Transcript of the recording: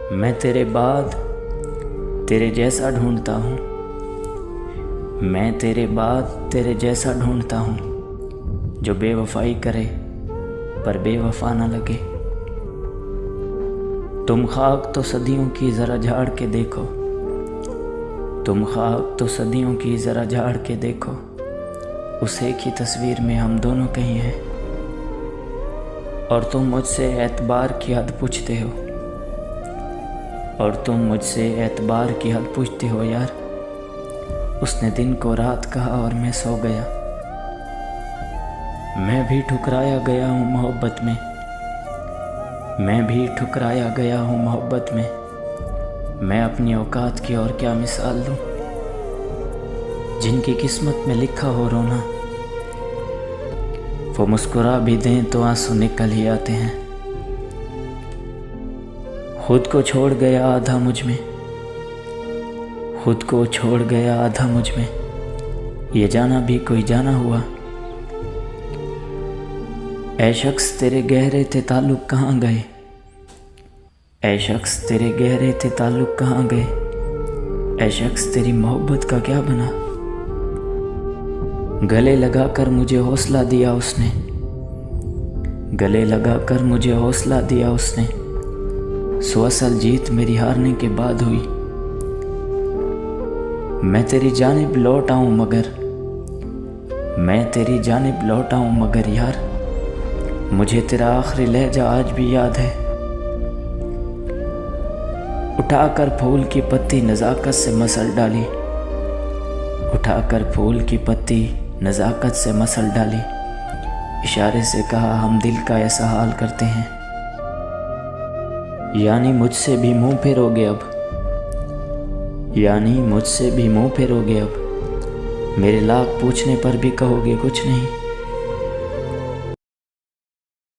मैं तेरे बाद तेरे जैसा ढूंढता हूँ। मैं तेरे बाद तेरे जैसा ढूंढता हूँ, जो बेवफाई करे पर बेवफा ना लगे। तुम खाक तो सदियों की ज़रा झाड़ के देखो, तुम खाक तो सदियों की ज़रा झाड़ के देखो। उस एक ही तस्वीर में हम दोनों कहीं हैं, और तुम मुझसे एतबार की हद पूछते हो, और तुम मुझसे एतबार की हद पूछते हो यार। उसने दिन को रात कहा और मैं सो गया। मैं भी ठुकराया गया हूँ मोहब्बत में, मैं भी ठुकराया गया हूँ मोहब्बत में। मैं अपनी औकात की और क्या मिसाल दूँ। जिनकी किस्मत में लिखा हो रोना, वो मुस्कुरा भी दें तो आंसू निकल ही आते हैं। खुद को छोड़ गया आधा मुझ में, खुद को छोड़ गया आधा मुझ में। ये जाना भी कोई जाना हुआ। ऐ शख्स तेरे गहरे थे ताल्लुक कहाँ गए, ऐ शख्स तेरे गहरे थे ताल्लुक कहाँ गए। ऐ शख्स तेरी मोहब्बत का क्या बना। गले लगाकर मुझे हौसला दिया उसने, गले लगाकर मुझे हौसला दिया उसने। सो असल जीत मेरी हारने के बाद हुई। मैं तेरी जानिब लौट आऊं मगर, मैं तेरी जानिब लौट आऊं मगर यार, मुझे तेरा आखिरी लहजा आज भी याद है। उठाकर फूल की पत्ती नज़ाकत से मसल डाली, उठाकर फूल की पत्ती नज़ाकत से मसल डाली। इशारे से कहा हम दिल का ऐसा हाल करते हैं। यानी मुझसे भी मुंह फेरोगे अब, यानी मुझसे भी मुंह फेरोगे अब। मेरे लाख पूछने पर भी कहोगे कुछ नहीं।